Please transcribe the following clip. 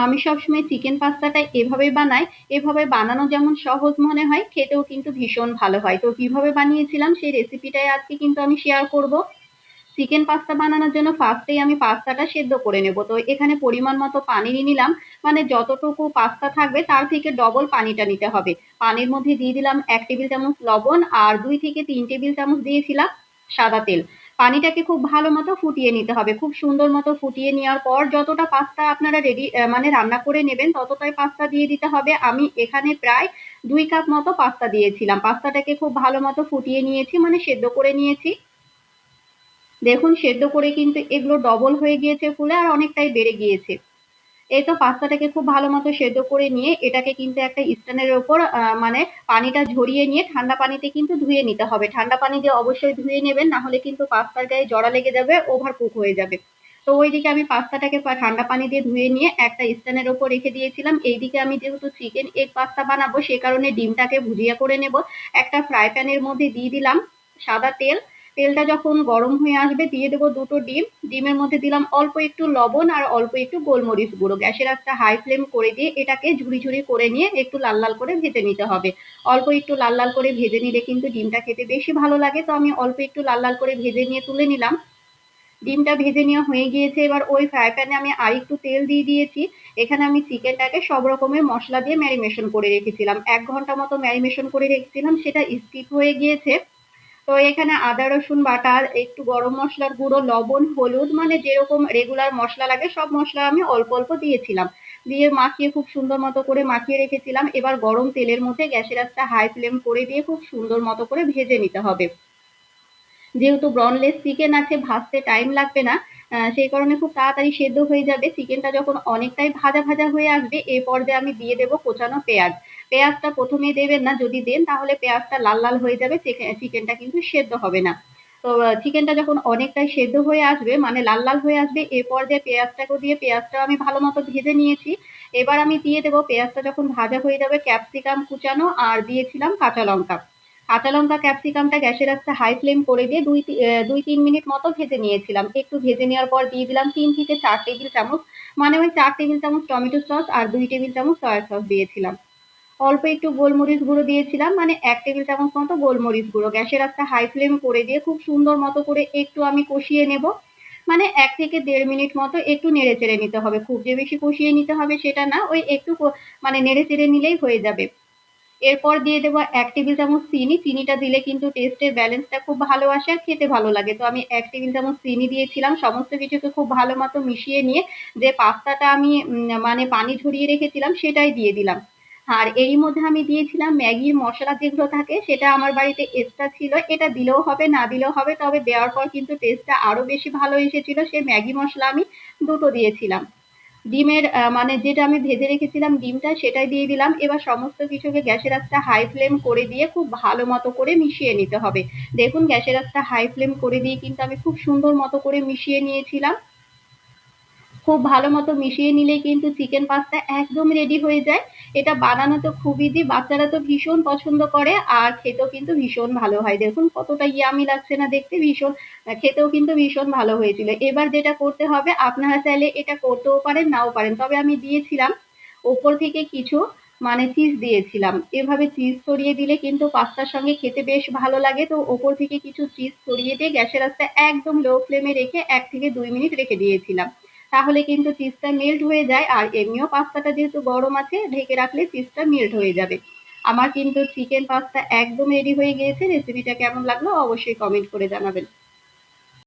আমি সবসময় চিকেন পাস্তাটা এভাবে বানাই। এভাবে বানানো যেমন সহজ মনে হয়, খেতেও কিন্তু ভীষণ ভালো হয়। তো কিভাবে বানিয়েছিলাম সেই রেসিপিটাই আজকে কিন্তু আমি শেয়ার করব। চিকেন পাস্তা বানানোর জন্য ফার্স্টেই আমি পাস্তাটা সেদ্ধ করে নেব। তো এখানে পরিমাণ মতো পানি নিয়ে নিলাম, মানে যতটুকু পাস্তা থাকবে তার থেকে ডবল পানিটা নিতে হবে। পানির মধ্যে দিয়ে দিলাম 1 টেবিল চামচ লবণ আর 2 থেকে 3 টেবিল চামচ দিয়েছিলাম সাদা তেল। পানিটাকে খুব ভালো মতো ফুটিয়ে নিতে হবে। খুব সুন্দর মতো ফুটিয়ে নেওয়ার পর যতটা পাস্তা আপনারা মানে রান্না করে নেবেন ততটাই পাস্তা দিয়ে দিতে হবে। আমি এখানে প্রায় 2 কাপ মতো পাস্তা দিয়েছিলাম। পাস্তাটাকে খুব ভালো মতো ফুটিয়ে নিয়েছি, মানে সেদ্ধ করে নিয়েছি। দেখুন সেদ্ধ করে কিন্তু এগুলো ডবল হয়ে গিয়েছে ফুলে, আর অনেকটাই বেড়ে গিয়েছে। এই তো পাস্তাটাকে খুব ভালো মতো সেদ্ধ করে নিয়ে এটাকে কিন্তু একটা স্ট্যান্ডের ওপর মানে পানিটা ঝরিয়ে নিয়ে ঠান্ডা পানিতে কিন্তু ধুয়ে নিতে হবে। ঠান্ডা পানি দিয়ে অবশ্যই ধুয়ে নেবেন, না হলে কিন্তু পাস্তার গায়ে জড়া লেগে যাবে, ওভার কুক হয়ে যাবে। তো ওইদিকে আমি পাস্তাটাকে ঠান্ডা পানি দিয়ে ধুয়ে নিয়ে একটা স্ট্যান্ডের ওপর রেখে দিয়েছিলাম। এইদিকে আমি যেহেতু চিকেন এগ পাস্তা বানাবো সে কারণে ডিমটাকে ভুজিয়া করে নেব। একটা ফ্রাই প্যানের মধ্যে দিয়ে দিলাম সাদা তেল। তেলটা যখন গরম হয়ে আসবে দিয়ে দেবো 2টো ডিম। ডিমের মধ্যে দিলাম অল্প একটু লবণ আর অল্প একটু গোলমরিচ গুঁড়ো। গ্যাসের আঁচটা হাই ফ্লেম করে দিয়ে এটাকে ঝুড়ি ঝুড়ি করে নিয়ে একটু লাল লাল করে ভেজে নিতে হবে। অল্প একটু লাল লাল করে ভেজে নিলে কিন্তু ডিমটা খেতে বেশি ভালো লাগে। তো আমি অল্প একটু লাল লাল করে ভেজে নিয়ে তুলে নিলাম। ডিমটা ভেজে নেওয়া হয়ে গিয়েছে। এবার ওই ফ্রাই প্যানে আমি আরেকটু তেল দিয়ে দিয়েছি। এখানে আমি চিকেনটাকে সব রকমের মশলা দিয়ে ম্যারিনেশন করে রেখেছিলাম। 1 ঘন্টা মতো ম্যারিনেশন করে রেখেছিলাম, সেটা স্কিপ হয়ে গিয়েছে। তো এখানে আদা রসুন বাটা, একটু গরম মশলার গুঁড়ো, লবণ, হলুদ, মানে যেরকম রেগুলার মশলা লাগে সব মশলা আমি অল্প অল্প দিয়েছিলাম। দিয়ে মাখিয়ে খুব সুন্দর মতো করে মাখিয়ে রেখেছিলাম। এবার গরম তেলের মধ্যে গ্যাসের আঁচটা হাই ফ্লেম করে দিয়ে খুব সুন্দর মতো করে ভেজে নিতে হবে। যেহেতু ব্রনলেস চিকেন আছে ভাজতে টাইম লাগবে না, সেই কারণে খুব তাড়াতাড়ি সেদ্ধ হয়ে যাবে। চিকেনটা যখন অনেকটাই ভাজা ভাজা হয়ে আসবে এই পর্যায়ে আমি দিয়ে দেবো কোচানো পেঁয়াজ। পেঁয়াজটা প্রথমেই দেবেন না, যদি দেন তাহলে পেঁয়াজটা লাল লাল হয়ে যাবে, চিকেনটা কিন্তু সেদ্ধ হবে না। তো চিকেনটা যখন অনেকটাই সেদ্ধ হয়ে আসবে, মানে লাল লাল হয়ে আসবে, এই পর্যায়ে পেঁয়াজটাকে দিয়ে পেঁয়াজটা আমি ভালো মতো ভেজে নিয়েছি। এবার আমি দিয়ে দেবো, পেঁয়াজটা যখন ভাজা হয়ে যাবে, ক্যাপসিকাম কুচানো আর দিয়েছিলাম কাঁচা লঙ্কা। কাঁচা লঙ্কা ক্যাপসিকামটা গ্যাসের আঁচটা হাই ফ্লেম করে দিয়ে 2-3 মিনিট মতো ভেজে নিয়েছিলাম। একটু ভেজে নেওয়ার পর দিয়ে দিলাম 3 থেকে 4 টেবিল চামচ, মানে ওই 4 টেবিল চামচ টমেটো সস আর 2 টেবিল চামচ সয়া সস দিয়েছিলাম। অল্প একটু গোলমরিচ গুঁড়ো দিয়েছিলাম, মানে 1 টেবিল চামচ মতো গোলমরিচ গুঁড়ো। গ্যাসের আঁচটা হাই ফ্লেম করে দিয়ে খুব সুন্দর মতো করে একটু আমি কষিয়ে নেব। মানে 1 থেকে 1.5 মিনিট মতো একটু নেড়ে চেড়ে নিতে হবে। খুব যে বেশি কষিয়ে নিতে হবে সেটা না, ওই একটু মানে নেড়ে চেড়ে নিলেই হয়ে যাবে। এরপর দিয়ে দেবো 1 টেবিল চামচ চিনি। চিনিটা দিলে কিন্তু টেস্টের ব্যালেন্সটা খুব ভালো আসে আর খেতে ভালো লাগে। তো আমি 1 টেবিল চামচ চিনি দিয়েছিলাম। সমস্ত কিছুকে খুব ভালো মতো মিশিয়ে নিয়ে যে পাস্তাটা আমি মানে পানি ঝরিয়ে রেখেছিলাম সেটাই দিয়ে দিলাম। আর এরই মধ্যে আমি দিয়েছিলাম ম্যাগির মশলা যেগুলো থাকে, সেটা আমার বাড়িতে এক্সট্রা ছিল। এটা দিলেও হবে না দিলেও হবে, তবে দেওয়ার পর কিন্তু টেস্টটা আরো বেশি ভালো এসেছিল। সেই ম্যাগি মশলা আমি 2টো দিয়েছিলাম। ডিমের মানে যেটা আমি ভেজে রেখেছিলাম ডিমটা সেটাই দিয়ে দিলাম। এবার সমস্ত কিছুকে গ্যাসের আঁচটা হাই ফ্লেম করে দিয়ে খুব ভালো মতো করে মিশিয়ে নিতে হবে। দেখুন গ্যাসের আঁচটা হাই ফ্লেম করে দিয়ে কিন্তু আমি খুব সুন্দর মতো করে মিশিয়ে নিয়েছিলাম। খুব ভালো মতো মিশিয়ে নিলেই কিন্তু চিকেন পাস্তা একদম রেডি হয়ে যায়। এটা বানানো তো খুব ইজি, বাচ্চারা তো ভীষণ পছন্দ করে আর খেতেও কিন্তু ভীষণ ভালো হয়। দেখুন কতটা ইয়ামি লাগছে না দেখতে, ভীষণ খেতেও কিন্তু ভীষণ ভালো হয়েছিল। এবার যেটা করতে হবে, আপনারা চাইলে এটা করতেও পারেন নাও পারেন, তবে আমি দিয়েছিলাম ওপর থেকে কিছু মানে চিজ দিয়েছিলাম। এভাবে চিজ ছড়িয়ে দিলে কিন্তু পাস্তার সঙ্গে খেতে বেশ ভালো লাগে। তো ওপর থেকে কিছু চিজ ছড়িয়ে দিয়ে গ্যাসের আঁচটা একদম লো ফ্লেমে রেখে 1 থেকে 2 মিনিট রেখে দিয়েছিলাম। তাহলে কিন্তু চিজটা মেল্ট হয়ে যায়, আর এমনিও পাস্তাটা যেহেতু গরম আছে ঢেকে রাখলে চিজটা মেল্ট হয়ে যাবে। আমার কিন্তু চিকেন পাস্তা একদম রেডি হয়ে গিয়েছে। রেসিপিটা কেমন লাগলো অবশ্যই কমেন্ট করে জানাবেন।